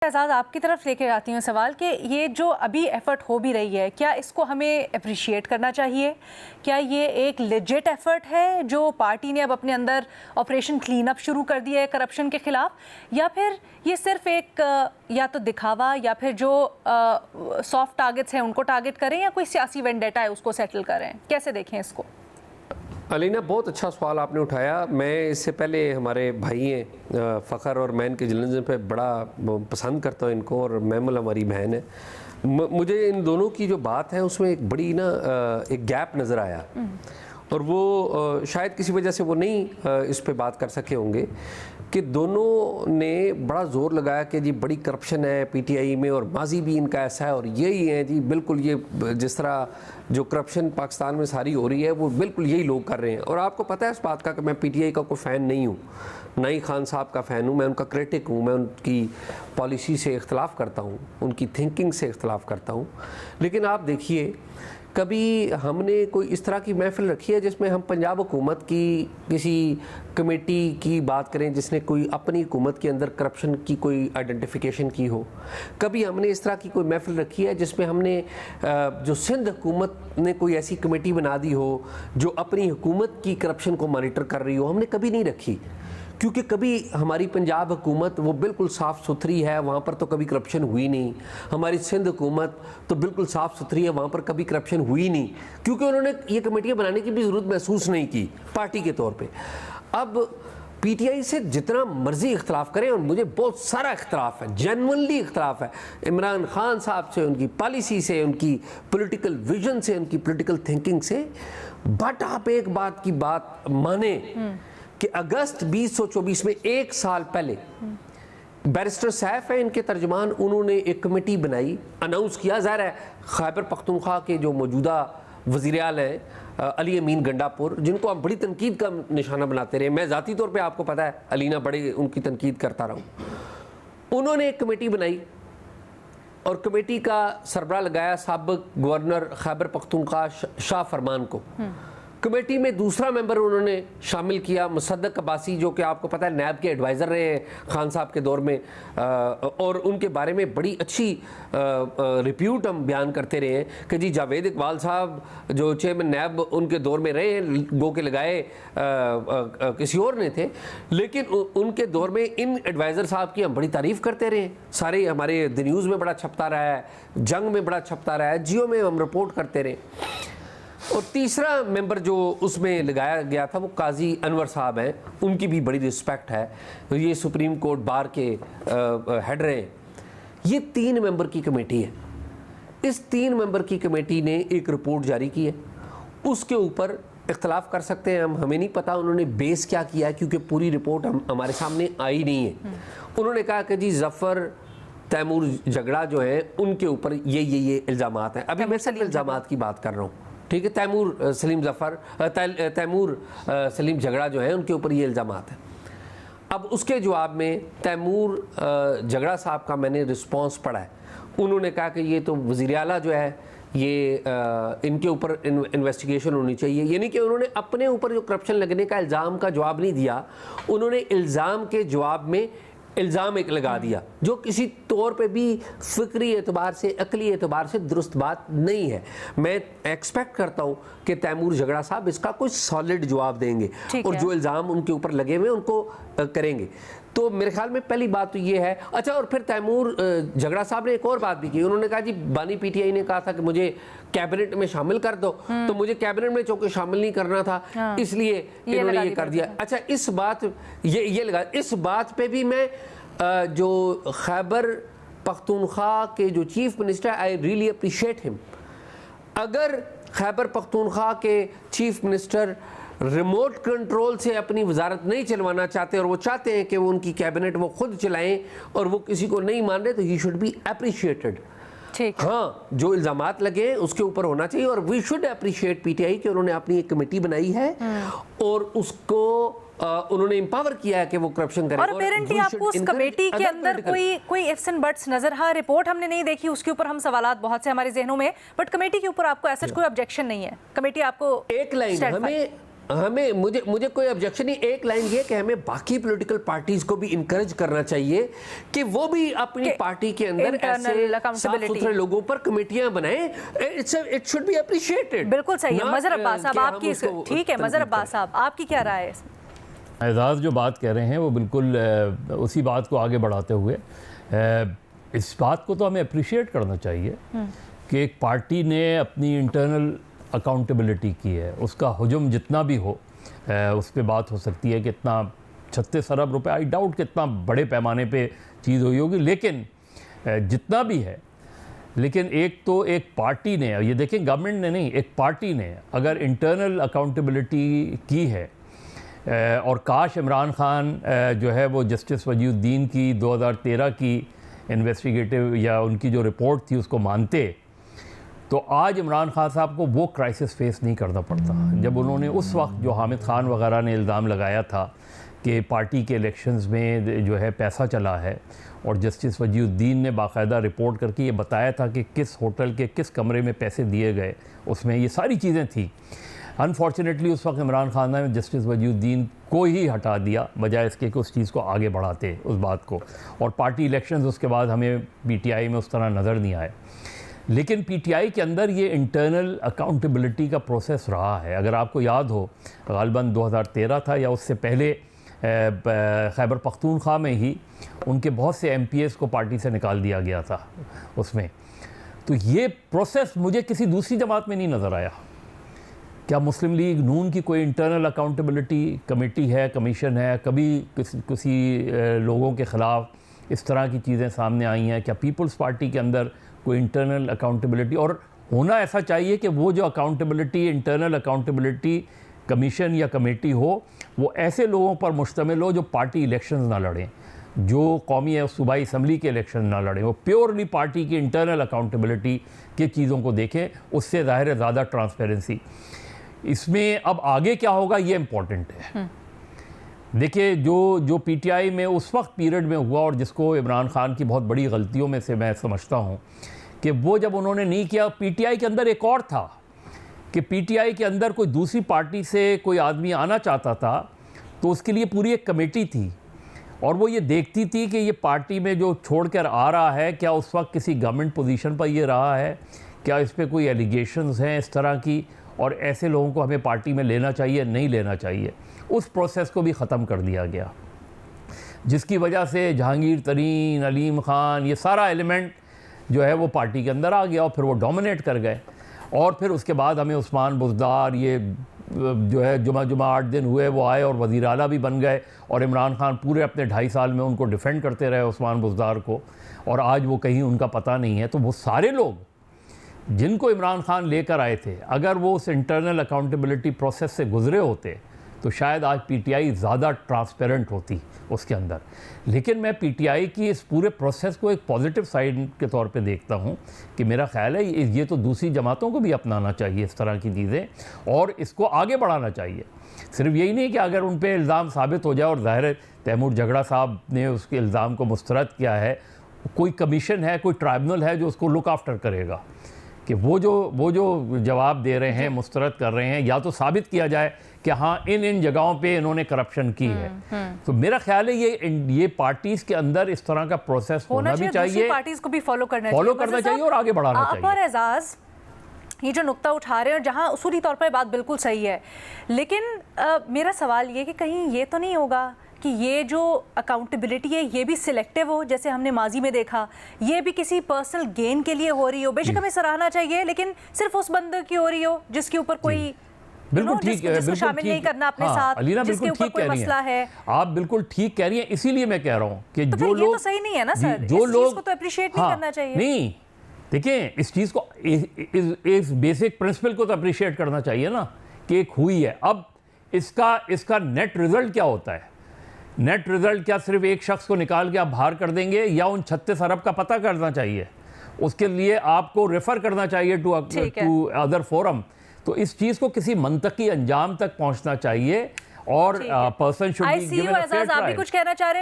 आज़ाद, आपकी तरफ लेके आती हूँ सवाल कि ये जो अभी एफ़र्ट हो भी रही है, क्या इसको हमें अप्रिशिएट करना चाहिए? क्या ये एक लेजिट एफ़र्ट है जो पार्टी ने अब अपने अंदर ऑपरेशन क्लीन अप शुरू कर दिया है करप्शन के ख़िलाफ़, या फिर ये सिर्फ एक या तो दिखावा या फिर जो सॉफ्ट टारगेट्स हैं उनको टारगेट करें, या कोई सियासी वेंडेटा है उसको सेटल करें? कैसे देखें इसको? अलीना, बहुत अच्छा सवाल आपने उठाया। मैं इससे पहले हमारे भाई हैं फ़खर और मैं इनके जर्नलिज्म पे बड़ा पसंद करता हूँ इनको, और मैमुल हमारी बहन है। मुझे इन दोनों की जो बात है उसमें एक बड़ी एक गैप नज़र आया, और वो शायद किसी वजह से वो नहीं इस पे बात कर सके होंगे कि दोनों ने बड़ा ज़ोर लगाया कि जी बड़ी करप्शन है पीटीआई में, और माजी भी इनका ऐसा है, और यही है जी बिल्कुल, ये जिस तरह जो करप्शन पाकिस्तान में सारी हो रही है वो बिल्कुल यही लोग कर रहे हैं। और आपको पता है इस बात का कि मैं पीटीआई का कोई फ़ैन नहीं हूँ, ना ही खान साहब का फ़ैन हूँ। मैं उनका क्रिटिक हूँ, मैं उनकी पॉलिसी से इख्तलाफ करता हूँ, उनकी थिंकिंग से इख्तलाफ करता हूँ। लेकिन आप देखिए, कभी हमने कोई इस तरह की महफिल रखी है जिसमें हम पंजाब हुकूमत की किसी कमेटी की बात करें जिसने कोई अपनी हुकूमत के अंदर करप्शन की कोई आइडेंटिफिकेशन की हो? कभी हमने इस तरह की कोई महफिल रखी है जिसमें हमने जो सिंध हुकूमत ने कोई ऐसी कमेटी बना दी हो जो अपनी हुकूमत की करप्शन को मॉनिटर कर रही हो? हमने कभी नहीं रखी, क्योंकि कभी हमारी पंजाब हुकूमत वो बिल्कुल साफ़ सुथरी है, वहाँ पर तो कभी करप्शन हुई नहीं। हमारी सिंध हुकूमत तो बिल्कुल साफ़ सुथरी है, वहाँ पर कभी करप्शन हुई नहीं, क्योंकि उन्होंने ये कमेटियाँ बनाने की भी ज़रूरत महसूस नहीं की पार्टी के तौर पे। अब पीटीआई से जितना मर्जी इख्तलाफ करें, और मुझे बहुत सारा इख्तलाफ है, जेन्युइनली इख्तलाफ है इमरान खान साहब से, उनकी पॉलिसी से, उनकी पॉलिटिकल विजन से, उनकी पॉलिटिकल थिंकिंग से, बट आप एक बात की बात माने कि अगस्त 2024 में एक साल पहले बैरिस्टर सैफ है इनके तर्जमान, उन्होंने एक कमेटी बनाई, अनाउंस किया। ज़ाहिर है खैबर पख्तूनख्वा के जो मौजूदा वज़ीर आला हैं अली अमीन गंडापुर, जिनको आप बड़ी तनकीद का निशाना बनाते रहे, मैं ज़ाती तौर पे आपको पता है अलीना बड़े उनकी तनकीद करता रहा हूँ। उन्होंने एक कमेटी बनाई और कमेटी का सरबराह लगाया साबिक गवर्नर खैबर पख्तूनख्वा शाह फरमान को। कमेटी में दूसरा मेंबर उन्होंने शामिल किया मुसद्दक अब्बासी, जो कि आपको पता है नैब के एडवाइज़र रहे हैं खान साहब के दौर में, और उनके बारे में बड़ी अच्छी रिप्यूट हम बयान करते रहे हैं कि जी जावेद इकबाल साहब जो चेयरमैन नैब उनके दौर में रहे हैं, गो के लगाए किसी और ने थे, लेकिन उनके दौर में इन एडवाइज़र साहब की हम बड़ी तारीफ़ करते रहे। सारे हमारे द न्यूज़ में बड़ा छपता रहा है, जंग में बड़ा छपता रहा है, जियो में हम रिपोर्ट करते रहे। और तीसरा मेंबर जो उसमें लगाया गया था वो काजी अनवर साहब हैं, उनकी भी बड़ी रिस्पेक्ट है, ये सुप्रीम कोर्ट बार के हेड रहे। ये 3 मेंबर की कमेटी है। इस 3 मेंबर की कमेटी ने एक रिपोर्ट जारी की है, उसके ऊपर इख्तलाफ कर सकते हैं हम, हमें नहीं पता उन्होंने बेस क्या किया है, क्योंकि पूरी रिपोर्ट हमारे सामने आई नहीं है। उन्होंने कहा कि जी जफ़र तैमूर झगड़ा जो है उनके ऊपर ये इल्ज़ामात हैं। अभी मैं सिर्फ इल्ज़ामात की बात कर रहा हूँ, ठीक है। तैमूर सलीम झगड़ा जो है उनके ऊपर ये इल्ज़ामात हैं। अब उसके जवाब में तैमूर झगड़ा साहब का मैंने रिस्पांस पढ़ा है। उन्होंने कहा कि ये तो वज़ीर आला जो है ये इनके ऊपर इन्वेस्टिगेशन होनी चाहिए। यानी कि उन्होंने अपने ऊपर जो करप्शन लगने का इल्ज़ाम का जवाब नहीं दिया, उन्होंने इल्ज़ाम के जवाब में इल्ज़ाम एक लगा दिया, जो किसी तौर पे भी फ़िक्री एतबार से, अकली एतबार से दुरुस्त बात नहीं है। मैं एक्सपेक्ट करता हूँ कि तैमूर झगड़ा साहब इसका कोई सॉलिड जवाब देंगे और जो इल्ज़ाम उनके ऊपर लगे हुए उनको करेंगे। तो मेरे ख्याल में पहली बात तो ये है। अच्छा, और फिर तैमूर झगड़ा साहब ने एक और बात भी की, उन्होंने कहा जी बानी पीटीआई ने कहा था कि मुझे कैबिनेट में शामिल कर दो, तो मुझे कैबिनेट में चूंकि शामिल नहीं करना था, इसलिए इन्होंने ये कर दिया। अच्छा, इस बात ये लगा, इस बात पे भी मैं जो खैबर पख्तूनख्वा के जो chief minister, I really appreciate him. अगर खैबर पख्तूनख्वा के चीफ मिनिस्टर रिमोट कंट्रोल से अपनी वजारत नहीं चलवाना चाहते और वो चाहते हैं कि वो उनकी कैबिनेट वो खुद चलाएं और वो किसी को नहीं मान रहे, तो ही शुड बी अप्रिशिएटेड। हाँ, जो इल्ज़ामात लगे उसके ऊपर होना चाहिए, और वी शुड अप्रिशिएट पीटीआई कि उन्होंने अपनी एक कमेटी बनाई है और उसको उन्होंने एम्पावर किया है कि वो करप्शन करें। और अपेरेंटली आपको उस कमेटी के अंदर कोई इफ्स एंड बट्स नजर, हाँ रिपोर्ट हमने नहीं देखी, उसके ऊपर हम सवालात बहुत से हमारे जहनों में, बट कमेटी के ऊपर आपको ऐसा कोई ऑब्जेक्शन नहीं है? कमेटी आपको एक लाइन, हमें मुझे कोई ऑब्जेक्शन नहीं, एक लाइन ये कि हमें बाकी पॉलिटिकल पार्टीज को भी इनकरेज करना चाहिए कि वो भी अपनी पार्टी के अंदर ऐसे साफ सुथरे लोगों पर कमेटियां बनाएं। It should be appreciated. बिल्कुल सही है। मजहर अब्बास साहब आपकी, ठीक है मजहर अब्बास साहब आपकी क्या राय है? एजाज जो बात कह रहे हैं वो बिल्कुल उसी बात को आगे बढ़ाते हुए इस बात को तो हमें अप्रिशिएट करना चाहिए कि एक पार्टी ने अपनी इंटरनल अकाउंटेबिलिटी की है। उसका हुजूम जितना भी हो उस पर बात हो सकती है कि इतना 36 अरब रुपए, आई डाउट कितना बड़े पैमाने पे चीज़ हुई होगी, लेकिन जितना भी है, लेकिन एक तो एक पार्टी ने, ये देखें गवर्नमेंट ने नहीं, एक पार्टी ने अगर इंटरनल अकाउंटेबिलिटी की है और काश इमरान खान जो है वो जस्टिस वजीउद्दीन की 2013 की इन्वेस्टिगेटिव या उनकी जो रिपोर्ट थी उसको मानते, तो आज इमरान खान साहब को वो क्राइसिस फेस नहीं करना पड़ता। जब उन्होंने उस वक्त जो हामिद खान वगैरह ने इल्ज़ाम लगाया था कि पार्टी के इलेक्शंस में जो है पैसा चला है, और जस्टिस वजीउद्दीन ने बाकायदा रिपोर्ट करके ये बताया था कि किस होटल के किस कमरे में पैसे दिए गए, उसमें ये सारी चीज़ें थी। अनफॉर्चुनेटली उस वक्त इमरान खान ने जस्टिस वजीउद्दीन को ही हटा दिया, बजाय इसके कि उस चीज़ को आगे बढ़ाते उस बात को, और पार्टी इलेक्शंस उसके बाद हमें पीटीआई में उस तरह नज़र नहीं आए। लेकिन पीटीआई के अंदर ये इंटरनल अकाउंटेबिलिटी का प्रोसेस रहा है। अगर आपको याद हो, गालिबन 2013 था या उससे पहले खैबर पख्तूनख्वा में ही उनके बहुत से एमपीएस को पार्टी से निकाल दिया गया था उसमें। तो ये प्रोसेस मुझे किसी दूसरी जमात में नहीं नज़र आया। क्या मुस्लिम लीग नून की कोई इंटरनल अकाउंटेबिलिटी कमेटी है, कमीशन है? कभी किसी लोगों के ख़िलाफ़ इस तरह की चीज़ें सामने आई हैं? क्या पीपल्स पार्टी के अंदर कोई इंटरनल अकाउंटेबिलिटी? और होना ऐसा चाहिए कि वो जो अकाउंटेबिलिटी, इंटरनल अकाउंटेबिलिटी कमीशन या कमेटी हो, वो ऐसे लोगों पर मुश्तमिल हो जो पार्टी इलेक्शंस ना लड़ें, जो कौमी या सूबाई असम्बली के इलेक्शन ना लड़ें, वो प्योरली पार्टी की इंटरनल अकाउंटेबिलिटी के चीज़ों को देखें। उससे ज़ाहिर है ज़्यादा ट्रांसपेरेंसी। इसमें अब आगे क्या होगा ये इम्पॉर्टेंट है। देखिए जो पीटीआई में उस वक्त पीरियड में हुआ, और जिसको इमरान खान की बहुत बड़ी गलतियों में से मैं समझता हूँ कि वो जब उन्होंने नहीं किया, पीटीआई के अंदर एक और था कि पीटीआई के अंदर कोई दूसरी पार्टी से कोई आदमी आना चाहता था तो उसके लिए पूरी एक कमेटी थी, और वो ये देखती थी कि ये पार्टी में जो छोड़कर आ रहा है क्या उस वक्त किसी गवर्नमेंट पोजीशन पर ये रहा है, क्या इस पर कोई एलिगेशंस हैं इस तरह की, और ऐसे लोगों को हमें पार्टी में लेना चाहिए नहीं लेना चाहिए। उस प्रोसेस को भी ख़त्म कर दिया गया, जिसकी वजह से जहांगीर तरीन, अलीम ख़ान, ये सारा एलिमेंट जो है वो पार्टी के अंदर आ गया, और फिर वो डोमिनेट कर गए। और फिर उसके बाद हमें उस्मान बुज़दार, ये जो है जुमा 8 दिन हुए वो आए और वज़ीर आला भी बन गए, और इमरान खान पूरे अपने 2.5 साल में उनको डिफेंड करते रहे उस्मान बुज़दार को, और आज वो कहीं उनका पता नहीं है। तो वो सारे लोग जिनको इमरान खान लेकर आए थे, अगर वो उस इंटरनल अकाउंटेबिलिटी प्रोसेस से गुजरे होते तो शायद आज पीटीआई ज़्यादा ट्रांसपेरेंट होती उसके अंदर। लेकिन मैं पीटीआई की इस पूरे प्रोसेस को एक पॉजिटिव साइड के तौर पे देखता हूँ कि मेरा ख्याल है ये तो दूसरी जमातों को भी अपनाना चाहिए इस तरह की चीज़ें, और इसको आगे बढ़ाना चाहिए। सिर्फ यही नहीं कि अगर उन पर इल्ज़ाम साबित हो जाए, और ज़ाहिर है तैमूर झगड़ा साहब ने उसके इल्ज़ाम को मुस्तरद किया है, कोई कमीशन है, कोई ट्राइब्यूनल है जो उसको लुक आफ्टर करेगा कि वो जो जवाब दे रहे हैं, मुस्तरद कर रहे हैं, या तो साबित किया जाए कि हाँ इन जगहों पे इन्होंने करप्शन की है। तो मेरा ख्याल है ये पार्टीज के अंदर इस तरह का प्रोसेस होना भी चाहिए, पार्टीज को भी फॉलो करना चाहिए और आगे बढ़ाना चाहिए। पर एजाज ये जो नुक्ता उठा रहे हैं, जहाँ उसूली तौर पर बात बिल्कुल सही है, लेकिन मेरा सवाल ये कि कहीं ये तो नहीं होगा कि ये जो अकाउंटेबिलिटी है ये भी सिलेक्टिव हो, जैसे हमने माजी में देखा, ये भी किसी पर्सनल गेन के लिए हो रही हो। बेशक हमें सराहना चाहिए, लेकिन सिर्फ उस बंदे की हो रही हो जिसके ऊपर कोई बिल्कुल ठीक है, जिसको शामिल नहीं करना अपने साथ, अलीना बिल्कुल ठीक कह रही है, आप बिल्कुल ठीक कह रही हैं। इसीलिए मैं कह रहा हूँ कि तो जो लोग, तो सही नहीं है ना सर, जो लोग को तो अप्रिशिएट नहीं करना चाहिए। नहीं, देखिए इस चीज़ को, इस बेसिक प्रिंसिपल को तो अप्रिशिएट करना चाहिए ना कि एक हुई है। अब इसका नेट रिजल्ट क्या होता है? नेट रिजल्ट क्या सिर्फ एक शख्स को निकाल के आप बाहर कर देंगे, या उन 36 अरब का पता करना चाहिए? उसके लिए आपको रेफर करना चाहिए टू अदर फोरम। तो इस चीज़ को किसी मंतकी अंजाम तक पहुंचना चाहिए, और person should be given a fair trial. आप भी कुछ कहना चाह रहे हैं?